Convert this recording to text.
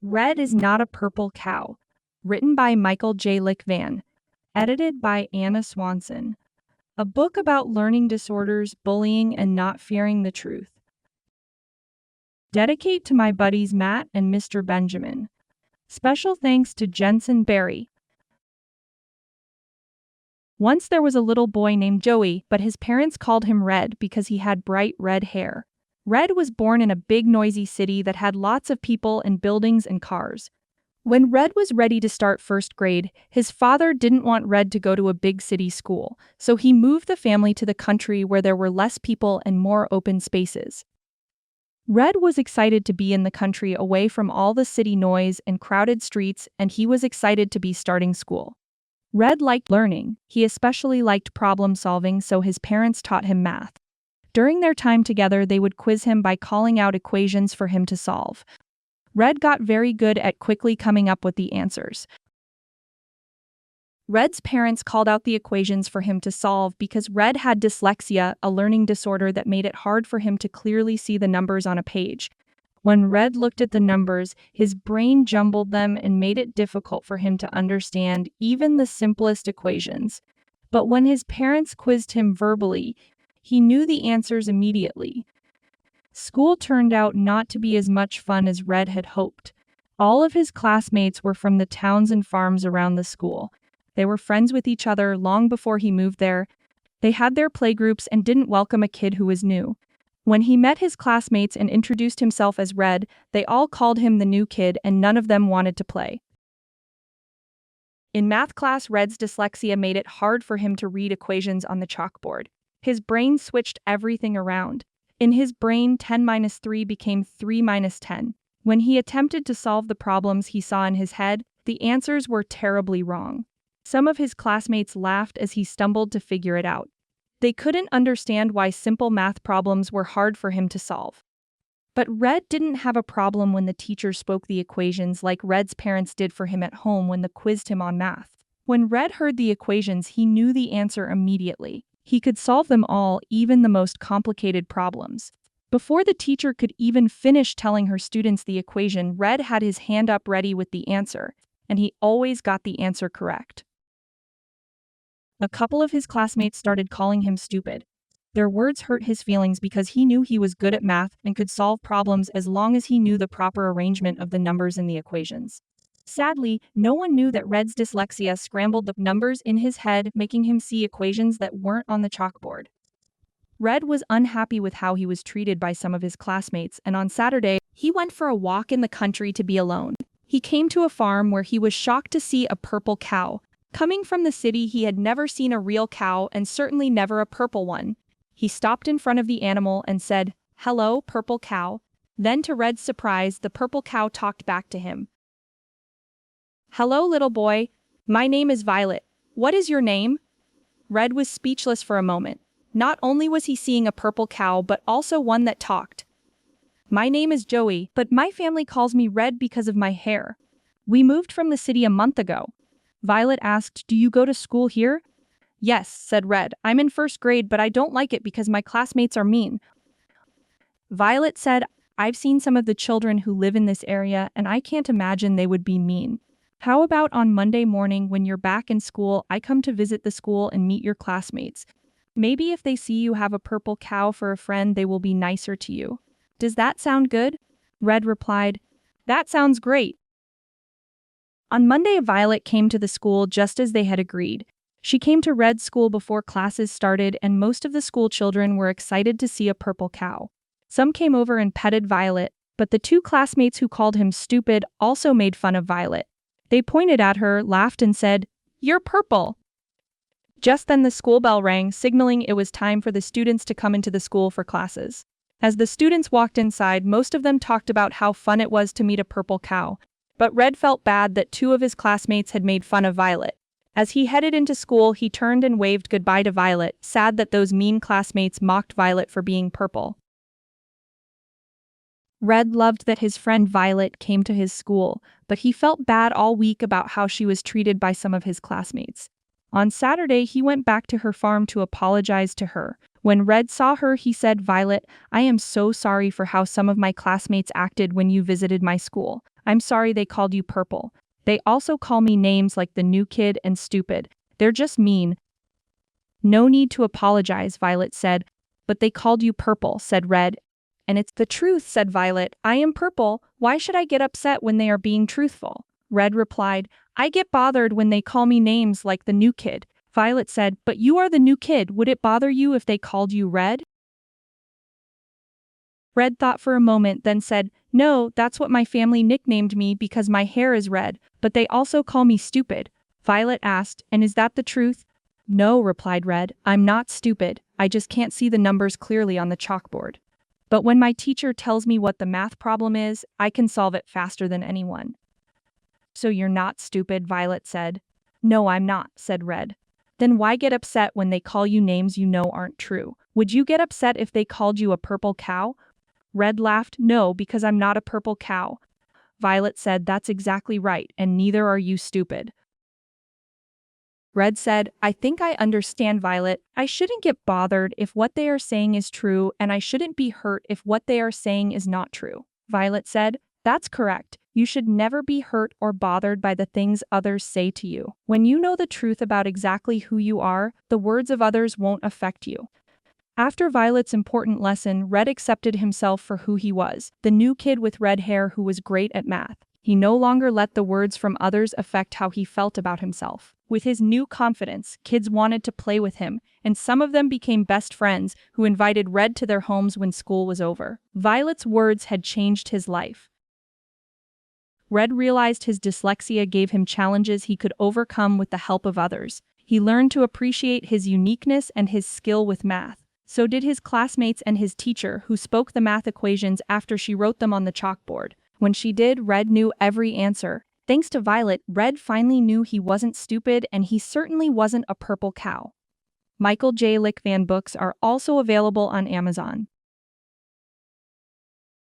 Red is Not a Purple Cow, written by Michael J. Lickvan, edited by Anna Swanson. A book about learning disorders, bullying, and not fearing the truth. Dedicate to my buddies Matt and Mr. Benjamin. Special thanks to Jensen Berry. Once there was a little boy named Joey, but his parents called him Red because he had bright red hair. Red was born in a big noisy city that had lots of people and buildings and cars. When Red was ready to start first grade, his father didn't want Red to go to a big city school, so he moved the family to the country where there were less people and more open spaces. Red was excited to be in the country away from all the city noise and crowded streets, and he was excited to be starting school. Red liked learning. He especially liked problem solving, so his parents taught him math. During their time together, they would quiz him by calling out equations for him to solve. Red got very good at quickly coming up with the answers. Red's parents called out the equations for him to solve because Red had dyslexia, a learning disorder that made it hard for him to clearly see the numbers on a page. When Red looked at the numbers, his brain jumbled them and made it difficult for him to understand even the simplest equations. But when his parents quizzed him verbally, he knew the answers immediately. School turned out not to be as much fun as Red had hoped. All of his classmates were from the towns and farms around the school. They were friends with each other long before he moved there. They had their playgroups and didn't welcome a kid who was new. When he met his classmates and introduced himself as Red, they all called him the new kid and none of them wanted to play. In math class, Red's dyslexia made it hard for him to read equations on the chalkboard. His brain switched everything around. In his brain, 10 minus 3 became 3 minus 10. When he attempted to solve the problems he saw in his head, the answers were terribly wrong. Some of his classmates laughed as he stumbled to figure it out. They couldn't understand why simple math problems were hard for him to solve. But Red didn't have a problem when the teacher spoke the equations like Red's parents did for him at home when they quizzed him on math. When Red heard the equations, he knew the answer immediately. He could solve them all, even the most complicated problems. Before the teacher could even finish telling her students the equation, Red had his hand up ready with the answer, and he always got the answer correct. A couple of his classmates started calling him stupid. Their words hurt his feelings because he knew he was good at math and could solve problems as long as he knew the proper arrangement of the numbers in the equations. Sadly, no one knew that Red's dyslexia scrambled the numbers in his head, making him see equations that weren't on the chalkboard. Red was unhappy with how he was treated by some of his classmates, and on Saturday, he went for a walk in the country to be alone. He came to a farm where he was shocked to see a purple cow. Coming from the city, he had never seen a real cow and certainly never a purple one. He stopped in front of the animal and said, "Hello, purple cow." Then to Red's surprise, the purple cow talked back to him. "Hello, little boy. My name is Violet. What is your name?" Red was speechless for a moment. Not only was he seeing a purple cow, but also one that talked. "My name is Joey, but my family calls me Red because of my hair. We moved from the city a month ago." Violet asked, "Do you go to school here?" "Yes," said Red. "I'm in first grade, but I don't like it because my classmates are mean." Violet said, "I've seen some of the children who live in this area, and I can't imagine they would be mean. How about on Monday morning when you're back in school, I come to visit the school and meet your classmates. Maybe if they see you have a purple cow for a friend, they will be nicer to you. Does that sound good?" Red replied, "That sounds great." On Monday, Violet came to the school just as they had agreed. She came to Red's school before classes started, and most of the school children were excited to see a purple cow. Some came over and petted Violet, but the two classmates who called him stupid also made fun of Violet. They pointed at her, laughed, and said, "You're purple." Just then the school bell rang, signaling it was time for the students to come into the school for classes. As the students walked inside, most of them talked about how fun it was to meet a purple cow. But Red felt bad that two of his classmates had made fun of Violet. As he headed into school, he turned and waved goodbye to Violet, sad that those mean classmates mocked Violet for being purple. Red loved that his friend Violet came to his school, but he felt bad all week about how she was treated by some of his classmates. On Saturday, he went back to her farm to apologize to her. When Red saw her, he said, "Violet, I am so sorry for how some of my classmates acted when you visited my school. I'm sorry they called you purple. They also call me names like the new kid and stupid. They're just mean. No need to apologize, Violet said. But they called you purple, said Red. And it's the truth, said Violet. I am purple. Why should I get upset when they are being truthful? Red replied, I get bothered when they call me names like the new kid. Violet said, but you are the new kid. Would it bother you if they called you Red? Red thought for a moment, then said, no, that's what my family nicknamed me because my hair is red, but they also call me stupid. Violet asked, and is that the truth? No, replied Red, I'm not stupid, I just can't see the numbers clearly on the chalkboard. But when my teacher tells me what the math problem is, I can solve it faster than anyone. So you're not stupid, Violet said. No, I'm not, said Red. Then why get upset when they call you names you know aren't true? Would you get upset if they called you a purple cow? Red laughed, no, because I'm not a purple cow. Violet said, that's exactly right, and neither are you stupid. Red said, I think I understand, Violet. I shouldn't get bothered if what they are saying is true, and I shouldn't be hurt if what they are saying is not true. Violet said, that's correct. You should never be hurt or bothered by the things others say to you. When you know the truth about exactly who you are, the words of others won't affect you. After Violet's important lesson, Red accepted himself for who he was, the new kid with red hair who was great at math. He no longer let the words from others affect how he felt about himself. With his new confidence, kids wanted to play with him, and some of them became best friends who invited Red to their homes when school was over. Violet's words had changed his life. Red realized his dyslexia gave him challenges he could overcome with the help of others. He learned to appreciate his uniqueness and his skill with math. So did his classmates and his teacher, who spoke the math equations after she wrote them on the chalkboard. When she did, Red knew every answer. Thanks to Violet, Red finally knew he wasn't stupid and he certainly wasn't a purple cow. Michael J. Lickvan books are also available on Amazon.